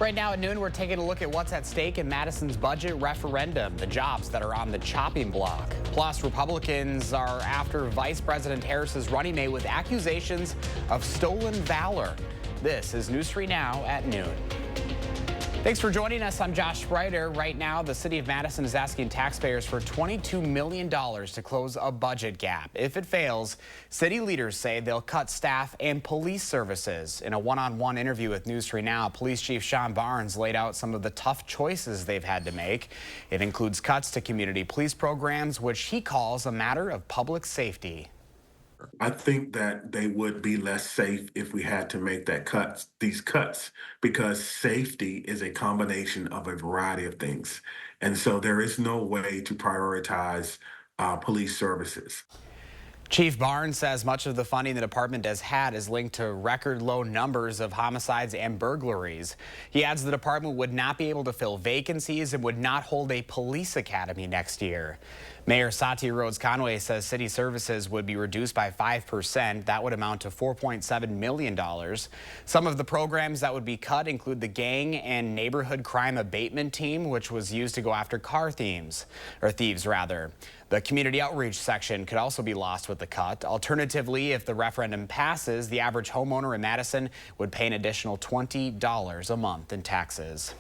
Right now at noon, we're taking a look at what's at stake in Madison's budget referendum, the jobs that are on the chopping block. Plus, Republicans are after Vice President Harris's running mate with accusations of stolen valor. This is News 3 Now at noon. Thanks for joining us. I'm Josh Spreiter. Right now, the city of Madison is asking taxpayers for $22 million to close a budget gap. If it fails, city leaders say they'll cut staff and police services. In a one-on-one interview with News 3 Now, Police Chief Sean Barnes laid out some of the tough choices they've had to make. It includes cuts to community police programs, which he calls a matter of public safety. I think that they would be less safe if we had to make these cuts, because safety is a combination of a variety of things. And so there is no way to prioritize police services. Chief Barnes says much of the funding the department has had is linked to record low numbers of homicides and burglaries. He adds the department would not be able to fill vacancies and would not hold a police academy next year. Mayor Satya Rhodes Conway says city services would be reduced by 5%. That would amount to $4.7 million. Some of the programs that would be cut include the Gang and Neighborhood Crime Abatement Team, which was used to go after car thieves. The community outreach section could also be lost with the cut. Alternatively, if the referendum passes, the average homeowner in Madison would pay an additional $20 a month in taxes.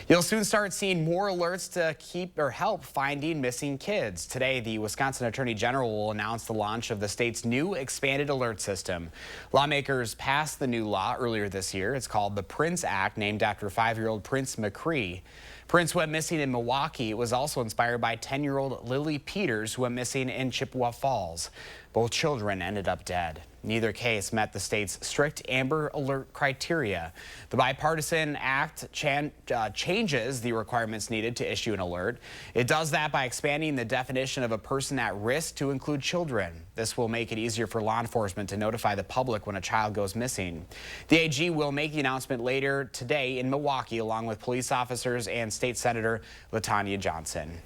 You'll soon start seeing more alerts to help finding missing kids. Today, the Wisconsin Attorney General will announce the launch of the state's new expanded alert system. Lawmakers passed the new law earlier this year. It's called the Prince Act, named after 5-year-old Prince McCree. Prince went missing in Milwaukee. It was also inspired by 10-year-old Lily Peters, who went missing in Chippewa Falls. Both children ended up dead. Neither case met the state's strict Amber Alert criteria. The bipartisan act changes the requirements needed to issue an alert. It does that by expanding the definition of a person at risk to include children. This will make it easier for law enforcement to notify the public when a child goes missing. The AG will make the announcement later today in Milwaukee, along with police officers and State Senator LaTanya Johnson.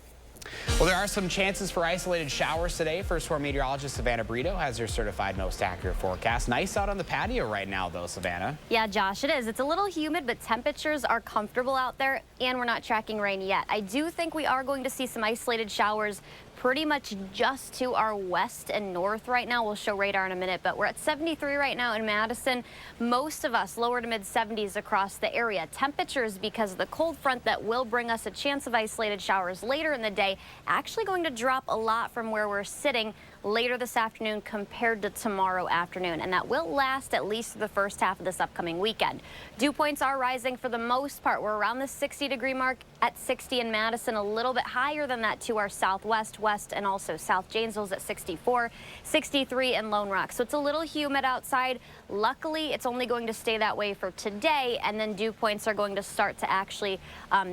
Well, there are some chances for isolated showers today. First Storm meteorologist Savannah Brito has your certified most accurate forecast. Nice out on the patio right now, though, Savannah. Yeah, Josh, it is. It's a little humid, but temperatures are comfortable out there, and we're not tracking rain yet. I do think we are going to see some isolated showers pretty much just to our west and north right now. We'll show radar in a minute, but we're at 73 right now in Madison. Most of us lower to mid 70s across the area. Temperatures, because of the cold front that will bring us a chance of isolated showers later in the day, actually going to drop a lot from where we're sitting later this afternoon compared to tomorrow afternoon, and that will last at least the first half of this upcoming weekend. Dew points are rising for the most part. We're around the 60-degree mark at 60 in Madison, a little bit higher than that to our southwest, west, and also South Janesville's at 64, 63 in Lone Rock. So it's a little humid outside. Luckily, it's only going to stay that way for today, and then dew points are going to start to actually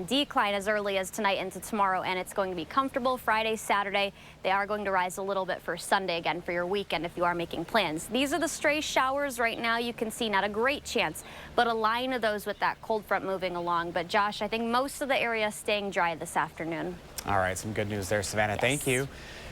decline as early as tonight into tomorrow, and it's going to be comfortable Friday, Saturday. They are going to rise a little bit for Sunday again for your weekend if you are making plans. These are the stray showers right now. You can see not a great chance, but a line of those with that cold front moving along. But Josh, I think most of the area is staying dry this afternoon. All right, some good news there, Savannah. Yes. Thank you.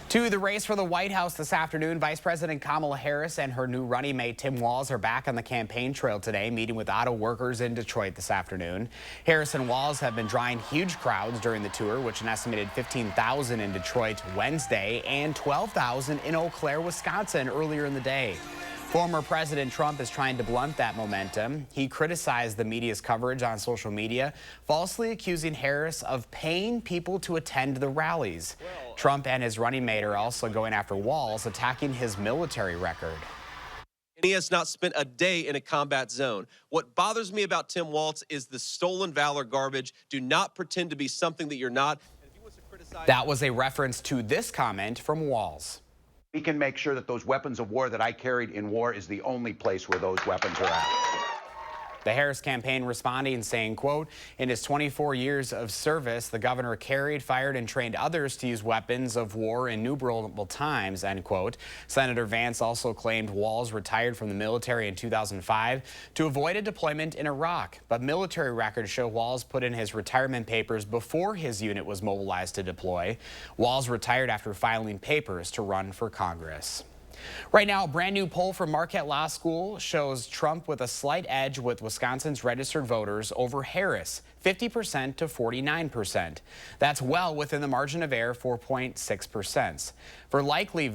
To the race for the White House this afternoon, Vice President Kamala Harris and her new running mate Tim Walz are back on the campaign trail today, meeting with auto workers in Detroit this afternoon. Harris and Walz have been drawing huge crowds during the tour, which an estimated 15,000 in Detroit Wednesday and 12,000 in Eau Claire, Wisconsin earlier in the day. Former President Trump is trying to blunt that momentum. He criticized the media's coverage on social media, falsely accusing Harris of paying people to attend the rallies. Trump and his running mate are also going after Walz, attacking his military record. He has not spent a day in a combat zone. What bothers me about Tim Walz is the stolen valor garbage. Do not pretend to be something that you're not. That was a reference to this comment from Walz. We can make sure that those weapons of war that I carried in war is the only place where those weapons are at. The Harris campaign responding, saying, quote, in his 24 years of service, the governor carried, fired, and trained others to use weapons of war innumerable times, end quote. Senator Vance also claimed Walz retired from the military in 2005 to avoid a deployment in Iraq. But military records show Walz put in his retirement papers before his unit was mobilized to deploy. Walz retired after filing papers to run for Congress. Right now, a brand new poll from Marquette Law School shows Trump with a slight edge with Wisconsin's registered voters over Harris, 50% to 49%. That's well within the margin of error, 4.6%. For likely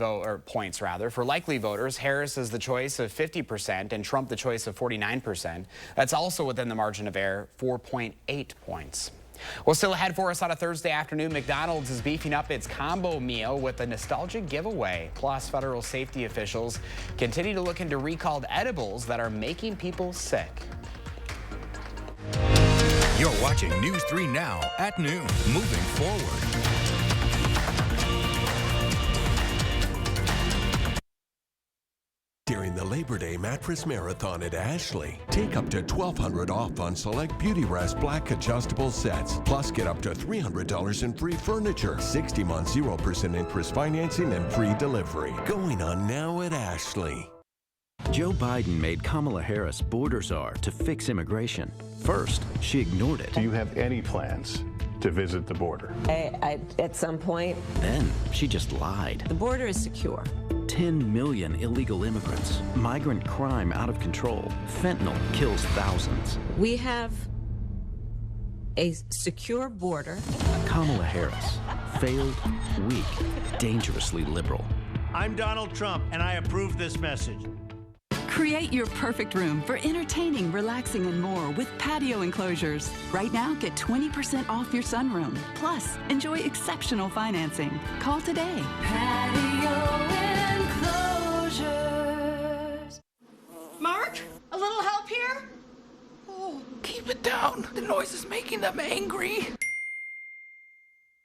voters, Harris is the choice of 50% and Trump the choice of 49%. That's also within the margin of error, 4.8 points. Well, still ahead for us on a Thursday afternoon, McDonald's is beefing up its combo meal with a nostalgic giveaway. Plus, federal safety officials continue to look into recalled edibles that are making people sick. You're watching News 3 Now at noon. Moving forward. During the Labor Day Mattress Marathon at Ashley, take up to $1,200 off on select Beauty Rest Black adjustable sets. Plus, get up to $300 in free furniture, 60 months 0% interest financing, and free delivery. Going on now at Ashley. Joe Biden made Kamala Harris border czar to fix immigration. First, she ignored it. Do you have any plans to visit the border? At some point. Then she just lied. The border is secure. 10 million illegal immigrants. Migrant crime out of control. Fentanyl kills thousands. We have a secure border. Kamala Harris. Failed, weak, dangerously liberal. I'm Donald Trump, and I approve this message. Create your perfect room for entertaining, relaxing, and more with patio enclosures. Right now, get 20% off your sunroom. Plus, enjoy exceptional financing. Call today. Patio enclosures. Mark, a little help here? Oh, keep it down. The noise is making them angry.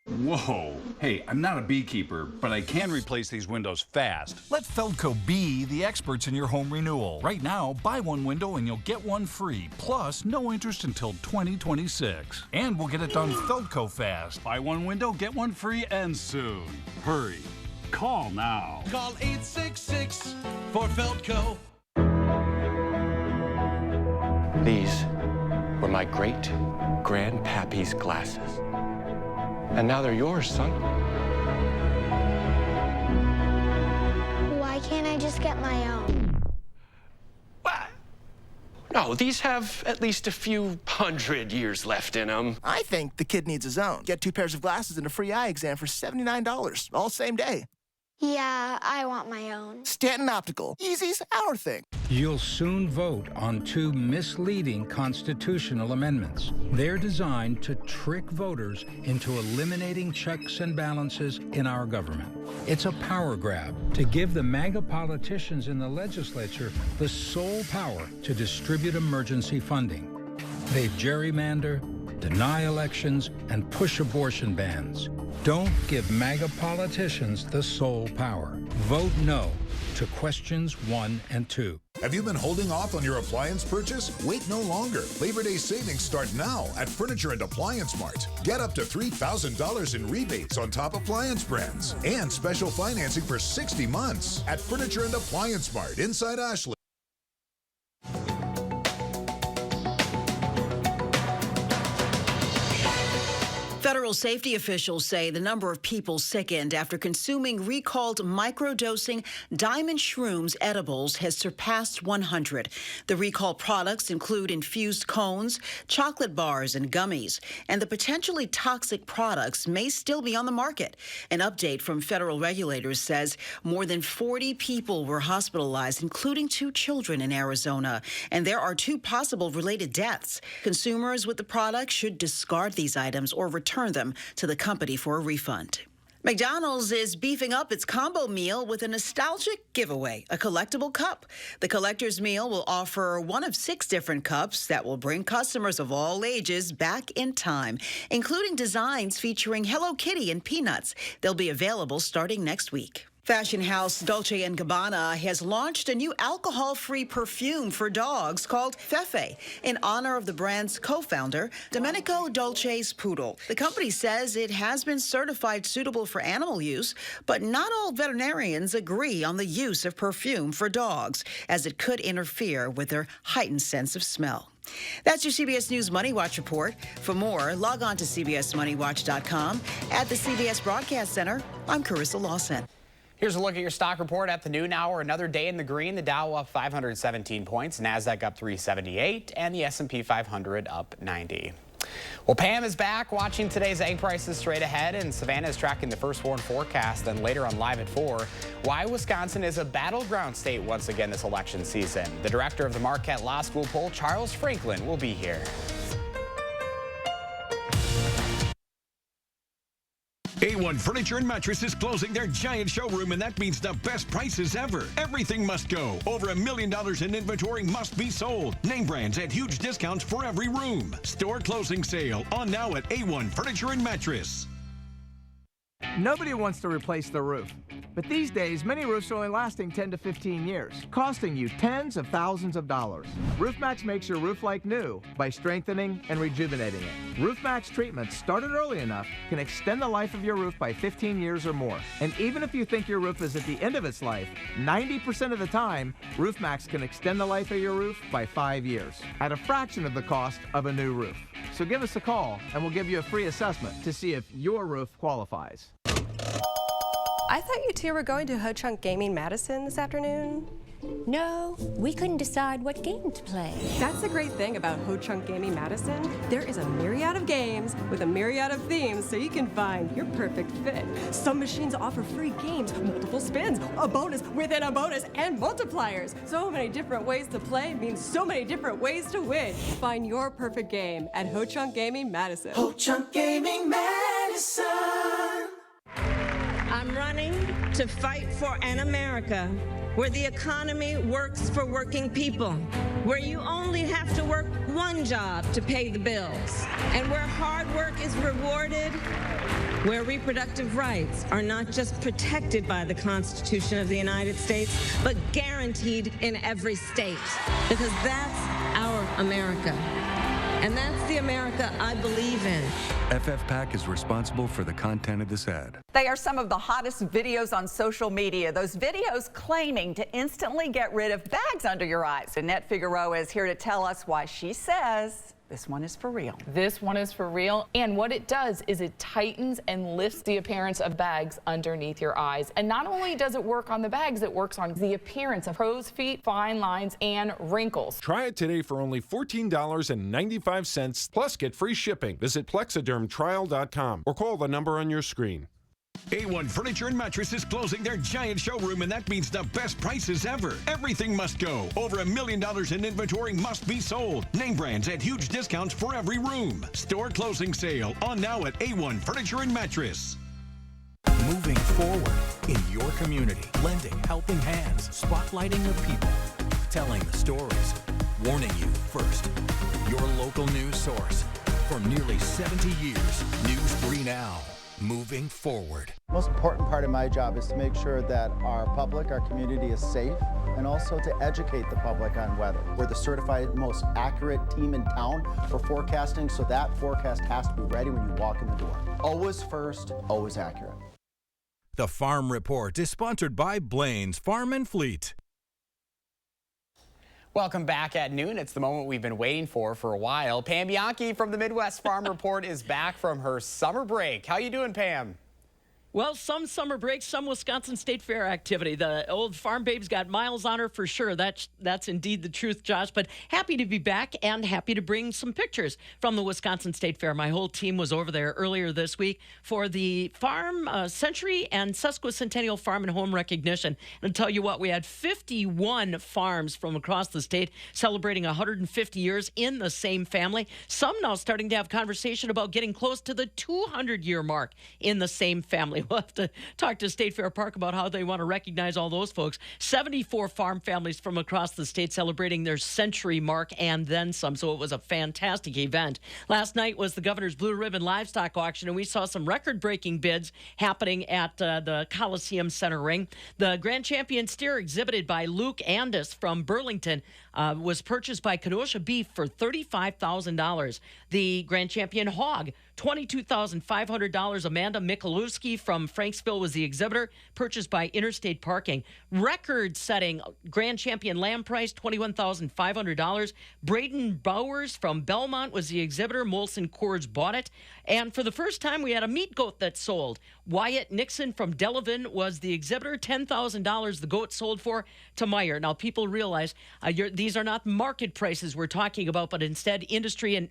Whoa. Hey, I'm not a beekeeper, but I can replace these windows fast. Let Feldco be the experts in your home renewal. Right now, buy one window and you'll get one free. Plus, no interest until 2026. And we'll get it done Feldco fast. Buy one window, get one free, and soon. Hurry. Call now. Call 866 for Feldco. These were my great-grandpappy's glasses. And now they're yours, son. Why can't I just get my own? What? No, these have at least a few hundred years left in them. I think the kid needs his own. Get 2 pairs of glasses and a free eye exam for $79, all same day. Yeah, I want my own. Stanton Optical. Easy's our thing. You'll soon vote on 2 misleading constitutional amendments. They're designed to trick voters into eliminating checks and balances in our government. It's a power grab to give the MAGA politicians in the legislature the sole power to distribute emergency funding. They gerrymander, deny elections, and push abortion bans. Don't give MAGA politicians the sole power. Vote no to questions 1 and 2. Have you been holding off on your appliance purchase? Wait no longer. Labor Day savings start now at Furniture and Appliance Mart. Get up to $3,000 in rebates on top appliance brands and special financing for 60 months at Furniture and Appliance Mart inside Ashley. Federal safety officials say the number of people sickened after consuming recalled microdosing diamond shrooms edibles has surpassed 100. The recalled products include infused cones, chocolate bars, and gummies, and the potentially toxic products may still be on the market. An update from federal regulators says more than 40 people were hospitalized, including 2 children in Arizona, and there are 2 possible related deaths. Consumers with the product should discard these items or return them to the company for a refund. McDonald's is beefing up its combo meal with a nostalgic giveaway, a collectible cup. The collector's meal will offer one of 6 different cups that will bring customers of all ages back in time, including designs featuring Hello Kitty and Peanuts. They'll be available starting next week. Fashion house Dolce & Gabbana has launched a new alcohol-free perfume for dogs called Fefe in honor of the brand's co-founder, Domenico Dolce's poodle. The company says it has been certified suitable for animal use, but not all veterinarians agree on the use of perfume for dogs, as it could interfere with their heightened sense of smell. That's your CBS News Money Watch report. For more, log on to CBSMoneyWatch.com. At the CBS Broadcast Center, I'm Carissa Lawson. Here's a look at your stock report at the noon hour. Another day in the green. The Dow up 517 points, NASDAQ up 378, and the S&P 500 up 90. Well, Pam is back watching today's egg prices straight ahead, and Savannah is tracking the first warn forecast. Then later on Live at 4, why Wisconsin is a battleground state once again this election season. The director of the Marquette Law School poll, Charles Franklin, will be here. A1 Furniture and Mattress is closing their giant showroom, and that means the best prices ever. Everything must go. Over $1 million in inventory must be sold. Name brands at huge discounts for every room. Store closing sale on now at A1 Furniture and Mattress. Nobody wants to replace the roof, but these days many roofs are only lasting 10 to 15 years, costing you tens of thousands of dollars. RoofMax makes your roof like new by strengthening and rejuvenating it. RoofMax treatments, started early enough, can extend the life of your roof by 15 years or more. And even if you think your roof is at the end of its life, 90% of the time, RoofMax can extend the life of your roof by 5 years at a fraction of the cost of a new roof. So give us a call and we'll give you a free assessment to see if your roof qualifies. I thought you two were going to Ho Chunk Gaming Madison this afternoon. No, we couldn't decide what game to play. That's the great thing about Ho Chunk Gaming Madison. There is a myriad of games with a myriad of themes so you can find your perfect fit. Some machines offer free games, multiple spins, a bonus within a bonus, and multipliers. So many different ways to play means so many different ways to win. Find your perfect game at Ho Chunk Gaming Madison. Ho Chunk Gaming Madison. I'm running to fight for an America where the economy works for working people, where you only have to work one job to pay the bills, and where hard work is rewarded, where reproductive rights are not just protected by the Constitution of the United States, but guaranteed in every state, because that's our America. And that's the America I believe in. FFPAC is responsible for the content of this ad. They are some of the hottest videos on social media. Those videos claiming to instantly get rid of bags under your eyes. Annette Figueroa is here to tell us why she says this one is for real. This one is for real. And what it does is it tightens and lifts the appearance of bags underneath your eyes. And not only does it work on the bags, it works on the appearance of crow's feet, fine lines, and wrinkles. Try it today for only $14.95, plus get free shipping. Visit plexidermtrial.com or call the number on your screen. A1 Furniture and Mattress is closing their giant showroom, and that means the best prices ever. Everything must go. Over $1 million in inventory must be sold. Name brands at huge discounts for every room. Store closing sale on now at A1 Furniture and Mattress. Moving forward in your community, lending helping hands, spotlighting the people, telling the stories, warning you first. Your local news source for nearly 70 years. News 3 Now. Moving forward. The most important part of my job is to make sure that our public, our community is safe, and also to educate the public on weather. We're the certified most accurate team in town for forecasting, so that forecast has to be ready when you walk in the door. Always first, always accurate. The Farm Report is sponsored by Blaine's Farm and Fleet. Welcome back at noon. It's the moment we've been waiting for a while. Pam Bianchi from the Midwest Farm Report is back from her summer break. How you doing, Pam? Well, some summer breaks, some Wisconsin State Fair activity. The old farm babe's got miles on her for sure. That's indeed the truth, Josh. But happy to be back and happy to bring some pictures from the Wisconsin State Fair. My whole team was over there earlier this week for the Farm Century and Sesquicentennial Farm and Home Recognition. And I'll tell you what, we had 51 farms from across the state celebrating 150 years in the same family. Some now starting to have conversation about getting close to the 200-year mark in the same family. We'll have to talk to State Fair Park about how they want to recognize all those folks. 74 farm families from across the state celebrating their century mark and then some, so it was a fantastic event. Last night was the Governor's Blue Ribbon Livestock Auction, and we saw some record-breaking bids happening at the Coliseum Center Ring. The Grand Champion steer exhibited by Luke Andis from Burlington was purchased by Kenosha Beef for $35,000. The Grand Champion hog $22,500. Amanda Michalewski from Franksville was the exhibitor, purchased by Interstate Parking. Record-setting Grand Champion lamb price, $21,500. Braden Bowers from Belmont was the exhibitor. Molson Coors bought it. And for the first time, we had a meat goat that sold. Wyatt Nixon from Delavan was the exhibitor. $10,000 the goat sold for to Meyer. Now, people realize these are not market prices we're talking about, but instead industry and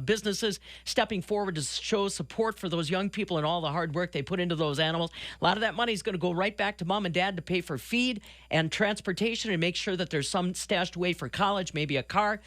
businesses stepping forward to show support for those young people and all the hard work they put into those animals. A lot of that money is going to go right back to mom and dad to pay for feed and transportation and make sure that there's some stashed away for college, maybe a car.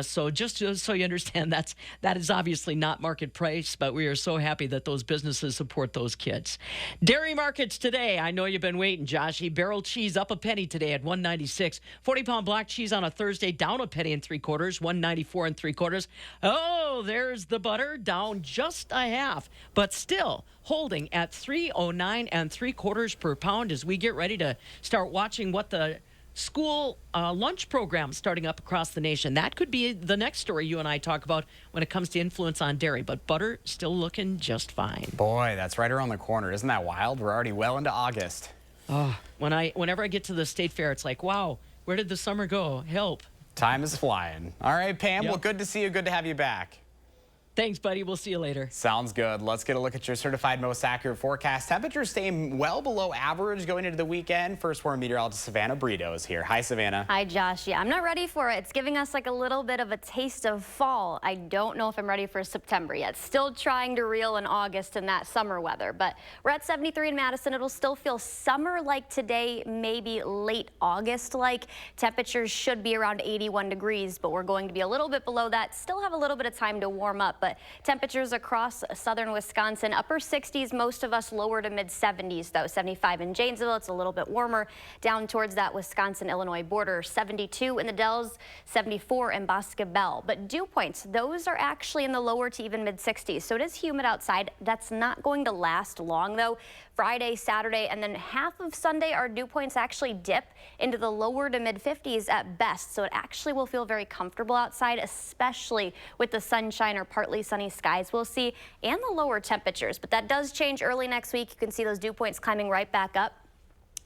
So just so you understand, that is obviously not market price, but we are so happy that those businesses support those kids. Dairy markets today. I know you've been waiting, Joshy. Barrel cheese up a penny today at $1.96. 40-pound block cheese on a Thursday down a penny and 3/4, $1.94 3/4. Oh, there's the butter down just a half, but still holding at $3.09 3/4 per pound as we get ready to start watching what the school lunch program starting up across the nation. That could be the next story you and I talk about when it comes to influence on dairy, but butter still looking just fine. Boy, that's right around the corner. Isn't that wild? We're already well into August. Oh, whenever I get to the state fair, it's like, wow, where did the summer go? Help. Time is flying. All right, Pam, well, good to see you. Good to have you back. Thanks, buddy. We'll see you later. Sounds good. Let's get a look at your certified most accurate forecast. Temperatures staying well below average going into the weekend. First warm meteorologist Savannah Brito is here. Hi, Savannah. Hi, Josh. Yeah, I'm not ready for it. It's giving us like a little bit of a taste of fall. I don't know if I'm ready for September yet. Still trying to reel in August in that summer weather, but we're at 73 in Madison. It'll still feel summer-like today, maybe late August-like. Temperatures should be around 81 degrees, but we're going to be a little bit below that. Still have a little bit of time to warm up. But temperatures across southern Wisconsin, upper 60s, most of us lower to mid 70s though. 75 in Janesville, it's a little bit warmer down towards that Wisconsin-Illinois border. 72 in the Dells, 74 in Boscobel. But dew points, those are actually in the lower to even mid 60s. So it is humid outside. That's not going to last long though. Friday, Saturday, and then half of Sunday, our dew points actually dip into the lower to mid 50s at best. So it actually will feel very comfortable outside, especially with the sunshine or partly sunny skies we'll see and the lower temperatures. But that does change early next week. You can see those dew points climbing right back up.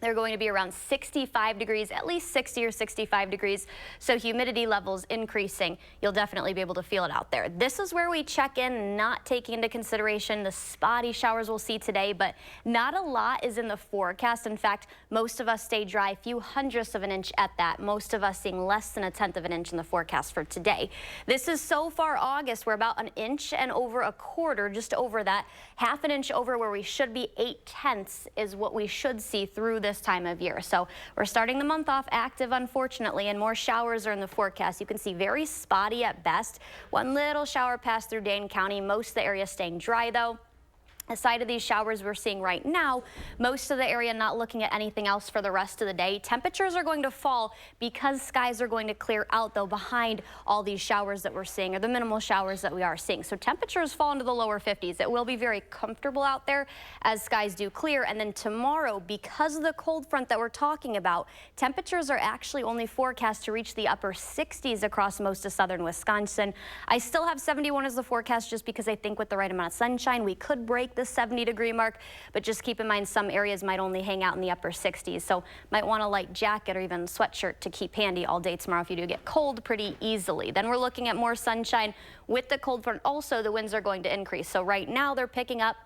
They're going to be around 65 degrees, at least 60 or 65 degrees. So humidity levels increasing. You'll definitely be able to feel it out there. This is where we check in, not taking into consideration the spotty showers we'll see today, but not a lot is in the forecast. In fact, most of us stay dry, a few hundredths of an inch at that. Most of us seeing less than a tenth of an inch in the forecast for today. This is so far August. We're about an inch and over a quarter, just over that. Half an inch over where we should be. 8/10 is what we should see through this time of year. So we're starting the month off active, unfortunately, and more showers are in the forecast. You can see very spotty at best. One little shower passed through Dane County. Most of the area staying dry though. Aside of these showers we're seeing right now, most of the area not looking at anything else for the rest of the day. Temperatures are going to fall because skies are going to clear out though behind all these showers that we're seeing, or the minimal showers that we are seeing. So temperatures fall into the lower 50s. It will be very comfortable out there as skies do clear. And then tomorrow, because of the cold front that we're talking about, temperatures are actually only forecast to reach the upper 60s across most of southern Wisconsin. I still have 71 as the forecast just because I think with the right amount of sunshine, we could break the 70-degree mark, but just keep in mind some areas might only hang out in the upper 60s, so might want a light jacket or even sweatshirt to keep handy all day tomorrow if you do get cold pretty easily. Then we're looking at more sunshine with the cold front. Also, the winds are going to increase, so right now they're picking up,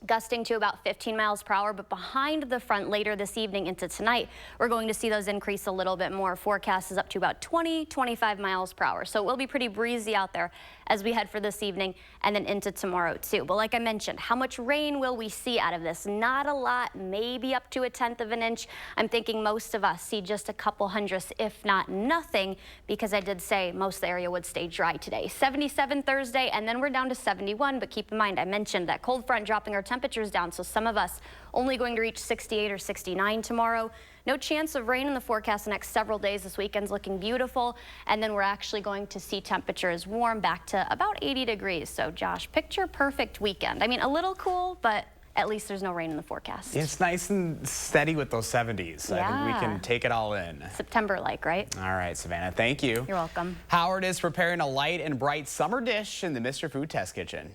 gusting to about 15 miles per hour, but behind the front later this evening into tonight, we're going to see those increase a little bit more. Forecast is up to about 20, 25 miles per hour. So it will be pretty breezy out there as we head for this evening and then into tomorrow too. But like I mentioned, how much rain will we see out of this? Not a lot, maybe up to a tenth of an inch. I'm thinking most of us see just a couple hundredths, if not nothing, because I did say most of the area would stay dry today. 77 Thursday, and then we're down to 71, but keep in mind, I mentioned that cold front dropping our temperatures down, so some of us only going to reach 68 or 69 tomorrow. No chance of rain in the forecast the next several days. This weekend's looking beautiful, and then we're actually going to see temperatures warm back to about 80 degrees. So Josh, picture perfect weekend. I mean, a little cool, but at least there's no rain in the forecast. It's nice and steady with those 70s. Yeah. I think we can take it all in. September-like, right? All right, Savannah, thank you. You're welcome. Howard is preparing a light and bright summer dish in the Mr. Food Test Kitchen.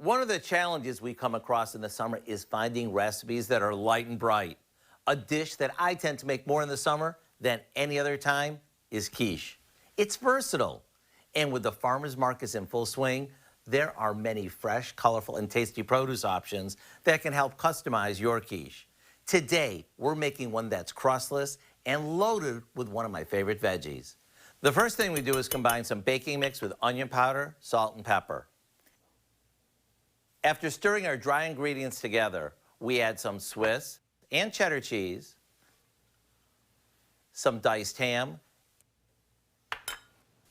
One of the challenges we come across in the summer is finding recipes that are light and bright. A dish that I tend to make more in the summer than any other time is quiche. It's versatile. And with the farmers markets in full swing, there are many fresh, colorful, and tasty produce options that can help customize your quiche. Today, we're making one that's crustless and loaded with one of my favorite veggies. The first thing we do is combine some baking mix with onion powder, salt, and pepper. After stirring our dry ingredients together, we add some Swiss and cheddar cheese, some diced ham,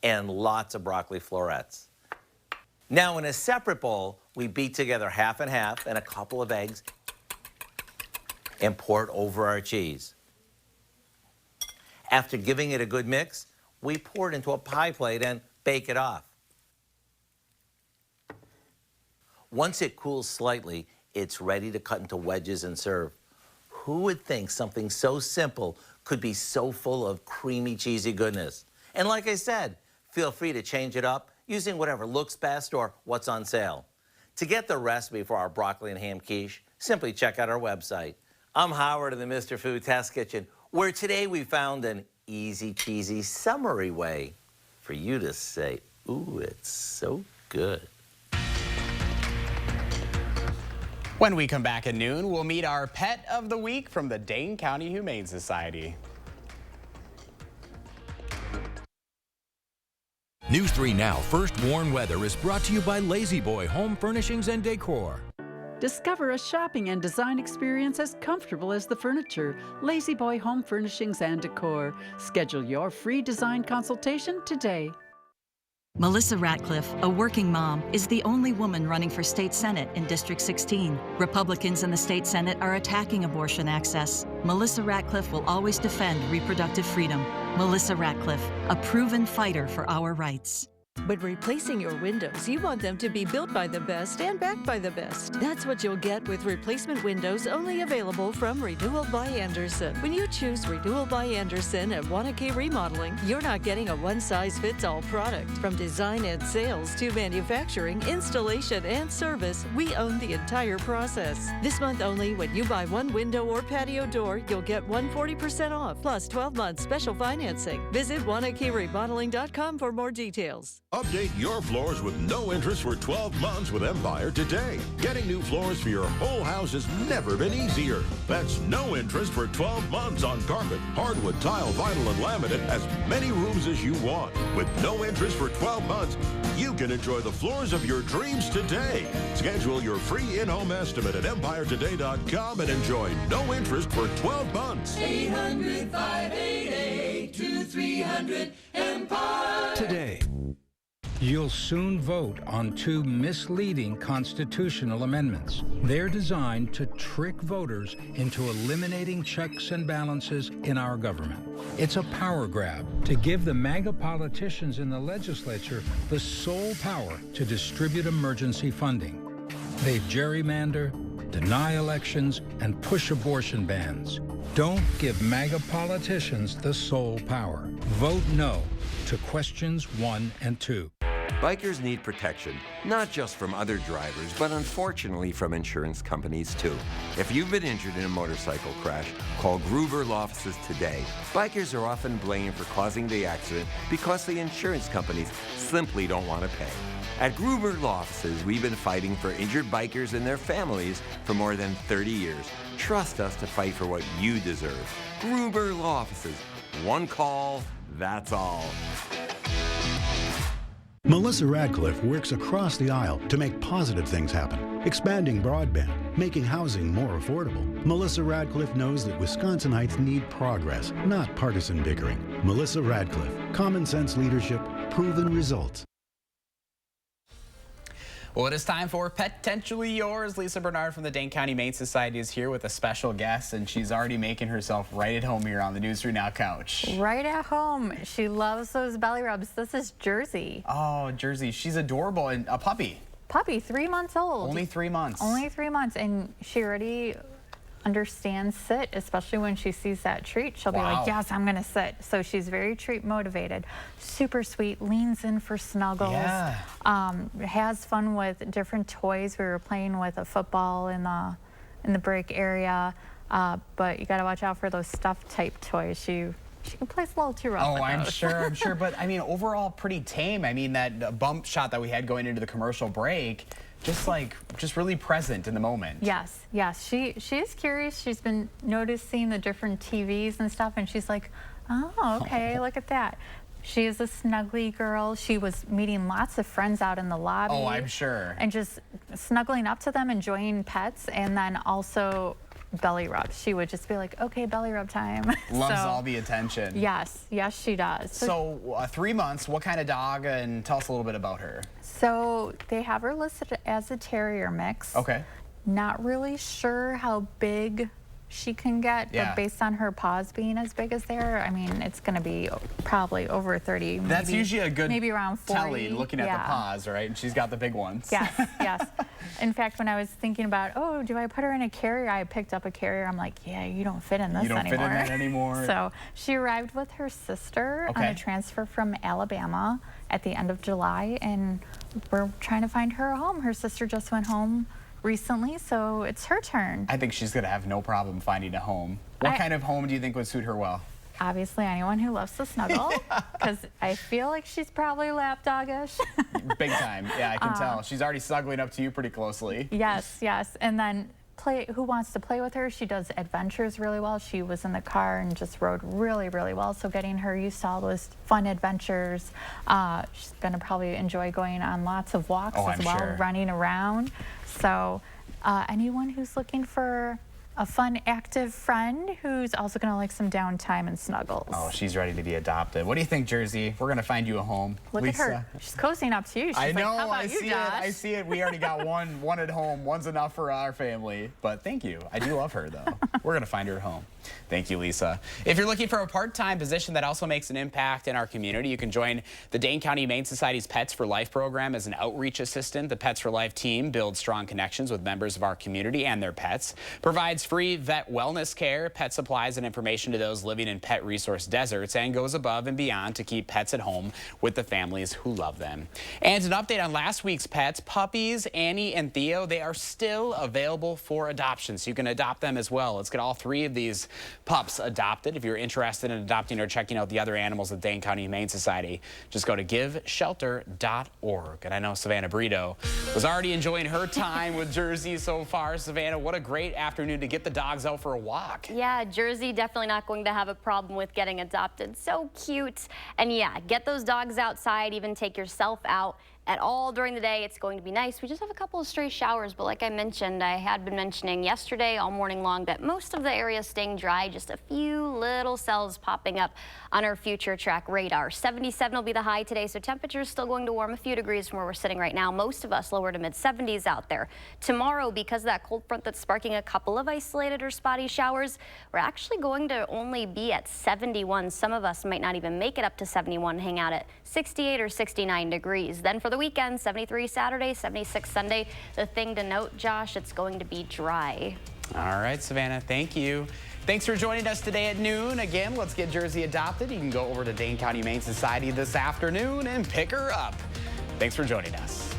and lots of broccoli florets. Now in a separate bowl, we beat together half and half and a couple of eggs and pour it over our cheese. After giving it a good mix, we pour it into a pie plate and bake it off. Once it cools slightly, it's ready to cut into wedges and serve. Who would think something so simple could be so full of creamy, cheesy goodness? And like I said, feel free to change it up using whatever looks best or what's on sale. To get the recipe for our broccoli and ham quiche, simply check out our website. I'm Howard in the Mr. Food Test Kitchen, where today we found an easy, cheesy, summery way for you to say, ooh, it's so good. When we come back at noon, we'll meet our pet of the week from the Dane County Humane Society. News 3 Now First Warn Weather is brought to you by Lazy Boy Home Furnishings and Decor. Discover a shopping and design experience as comfortable as the furniture. Lazy Boy Home Furnishings and Decor. Schedule your free design consultation today. Melissa Ratcliffe, a working mom, is the only woman running for state senate in District 16. Republicans in the state senate are attacking abortion access. Melissa Ratcliffe will always defend reproductive freedom. Melissa Ratcliffe, a proven fighter for our rights. When replacing your windows, you want them to be built by the best and backed by the best. That's what you'll get with replacement windows only available from Renewal by Anderson. When you choose Renewal by Anderson at Wanakee Remodeling, you're not getting a one-size-fits-all product. From design and sales to manufacturing, installation, and service, we own the entire process. This month only, when you buy one window or patio door, you'll get 140% off, plus 12 months special financing. Visit WanakeeRemodeling.com for more details. Update your floors with no interest for 12 months with Empire today. Getting new floors for your whole house has never been easier. That's no interest for 12 months on carpet, hardwood, tile, vinyl, and laminate, as many rooms as you want. With no interest for 12 months, you can enjoy the floors of your dreams today. Schedule your free in-home estimate at EmpireToday.com and enjoy no interest for 12 months. 800-588-2300 Empire. Today. You'll soon vote on two misleading constitutional amendments. They're designed to trick voters into eliminating checks and balances in our government. It's a power grab to give the MAGA politicians in the legislature the sole power to distribute emergency funding. They gerrymander, deny elections, and push abortion bans. Don't give MAGA politicians the sole power. Vote no to questions 1 and 2. Bikers need protection, not just from other drivers, but unfortunately from insurance companies too. If you've been injured in a motorcycle crash, call Gruber Law Offices today. Bikers are often blamed for causing the accident because the insurance companies simply don't want to pay. At Gruber Law Offices, we've been fighting for injured bikers and their families for more than 30 years. Trust us to fight for what you deserve. Gruber Law Offices. One call, that's all. Melissa Radcliffe works across the aisle to make positive things happen, expanding broadband, making housing more affordable. Melissa Radcliffe knows that Wisconsinites need progress, not partisan bickering. Melissa Radcliffe, common sense leadership, proven results. Well, it is time for Potentially Yours. Lisa Bernard from the Dane County Humane Society is here with a special guest, and she's already making herself right at home here on the News 3 Now couch. Right at home. She loves those belly rubs. This is Jersey. Oh, Jersey. She's adorable, and a puppy. Puppy, 3 months old. Only 3 months. Only 3 months, and she already understands sit, especially when she sees that treat. She'll be like, yes, I'm gonna sit. So she's very treat motivated, super sweet, leans in for snuggles, has fun with different toys. We were playing with a football in the break area, but you gotta watch out for those stuffed type toys. She plays a little too rough with I'm those. sure. But I mean, overall pretty tame. I mean, that bump shot that we had going into the commercial break, just really present in the moment. Yes. She is curious. She's been noticing the different TVs and stuff, and she's like, oh, okay, look at that. She is a snuggly girl. She was meeting lots of friends out in the lobby. Oh, I'm sure. And just snuggling up to them, enjoying pets, and then also belly rubs. She would just be like, okay, belly rub time. Loves all the attention. Yes, she does. So 3 months, what kind of dog? And tell us a little bit about her. So they have her listed as a terrier mix. Okay. Not really sure how big she can get, but based on her paws being as big as they are, I mean, it's going to be probably over 30. That's usually a good maybe around 40. telly looking at the paws, right? And she's got the big ones. Yes. In fact, when I was thinking about, oh, do I put her in a carrier? I picked up a carrier. I'm like, yeah, you don't fit in this anymore. You don't fit in that anymore. So she arrived with her sister on a transfer from Alabama at the end of July, and we're trying to find her a home. Her sister just went home recently, so it's her turn. I think she's going to have no problem finding a home. What kind of home do you think would suit her well? Obviously, anyone who loves to snuggle, because I feel like she's probably lapdog-ish. Big time. Yeah, I can tell. She's already snuggling up to you pretty closely. Yes. And then who wants to play with her? She does adventures really well. She was in the car and just rode really, really well. So getting her used to all those fun adventures. She's going to probably enjoy going on lots of walks as well, running around. So anyone who's looking for a fun, active friend who's also going to like some downtime and snuggles. Oh, she's ready to be adopted. What do you think, Jersey? We're going to find you a home. Look Lisa. at her. She's cozying up to you. She's I know. Like, how about I see it. I see it. We already got one at home. One's enough for our family. But thank you. I do love her, though. We're going to find her a home. Thank you, Lisa. If you're looking for a part-time position that also makes an impact in our community, you can join the Dane County Humane Society's Pets for Life program as an outreach assistant. The Pets for Life team builds strong connections with members of our community and their pets, provides free vet wellness care, pet supplies, and information to those living in pet resource deserts, and goes above and beyond to keep pets at home with the families who love them. And an update on last week's pets, puppies, Annie and Theo, they are still available for adoption, so you can adopt them as well. Let's get all 3 of these pups adopted. If you're interested in adopting or checking out the other animals at Dane County Humane Society, just go to giveshelter.org. And I know Savannah Brito was already enjoying her time with Jersey so far. Savannah, what a great afternoon to get the dogs out for a walk. Yeah, Jersey definitely not going to have a problem with getting adopted. So cute. And yeah, get those dogs outside, even take yourself out. At all during the day, it's going to be nice. We just have a couple of stray showers, but like I mentioned, I had been mentioning yesterday all morning long that most of the area is staying dry, just a few little cells popping up on our future track radar. 77 will be the high today, so temperatures still going to warm a few degrees from where we're sitting right now. Most of us lower to mid-70s out there. Tomorrow, because of that cold front that's sparking a couple of isolated or spotty showers, we're actually going to only be at 71. Some of us might not even make it up to 71, hang out at 68 or 69 degrees. Then for the weekend, 73 Saturday, 76 Sunday. The thing to note, Josh, it's going to be dry. All right, Savannah, thank you. Thanks for joining us today at noon. Again, let's get Jersey adopted. You can go over to Dane County Humane Society this afternoon and pick her up. Thanks for joining us.